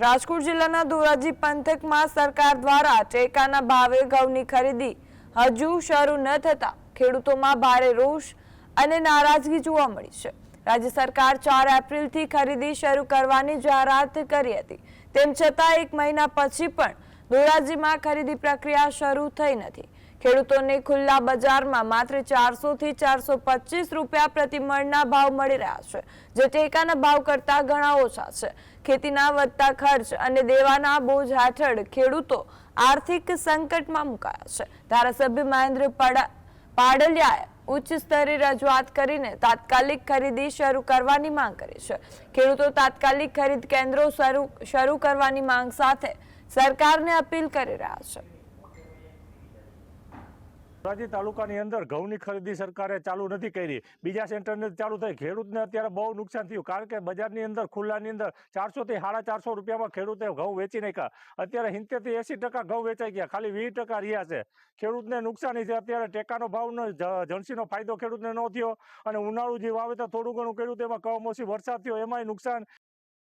રાજકોટ જિલ્લાના ધોરાજી પંથકમાં સરકાર દ્વારા ટેકાના ભાવે ઘઉંની ખરીદી હજુ શરૂ ન થતા ખેડૂતોમાં ભારે રોષ અને નારાજગી જોવા મળી છે। રાજ્ય સરકાર 4 એપ્રિલથી ખરીદી શરૂ કરવાની જાહેરાત કરી હતી, તેમ છતાં 1 મહિના પછી પણ ધોરાજીમાં ખરીદી પ્રક્રિયા શરૂ થઈ નથી। ખેડૂતોને ખુલ્લા બજારમાં માત્ર 400 થી 425 રૂપિયા પ્રતિ મણના ભાવ મળી રહ્યા છે, જે ટેકાના ભાવ કરતા ઘણા ઓછા છે। ખેતીના વધતા ખર્ચ અને દેવાના બોજ હેઠળ ખેડૂતો આર્થિક સંકટમાં મુકાયા છે। ધારાસભ્ય મહેન્દ્ર પાડલિયાએ ઉચ્ચ સ્તરે રજૂઆત કરીને તાત્કાલિક ખરીદી શરૂ કરવાની માંગ કરી છે। ખેડૂતો તાત્કાલિક ખરીદ કેન્દ્રો શરૂ કરવાની માંગ સાથે સરકારને અપીલ કરી રહ્યા છે। ધોરાજી તાલુકાની અંદર ઘઉંની ખરીદી સરકારે ચાલુ નથી કરી, બીજા સેન્ટરને ચાલુ થઈ। ખેડૂતને અત્યારે બહુ નુકસાન થયું, કારણ કે બજારની અંદર ખુલ્લાની અંદર 400 થી 450 રૂપિયામાં ખેડૂતે ઘઉં વેચી નાખ્યા। અત્યારે 70 થી 80% ઘઉં વેચાઈ ગયા, ખાલી 20% રહ્યા છે। ખેડૂતને નુકસાની છે। અત્યારે ટેકાનો ભાવનો જણસીનો ફાયદો ખેડૂતને ન થયો, અને ઉનાળુ જે વાવેતર થોડું ઘણું કર્યું તેમાં કમોસમી વરસાદ થયો, એમાંય નુકસાન।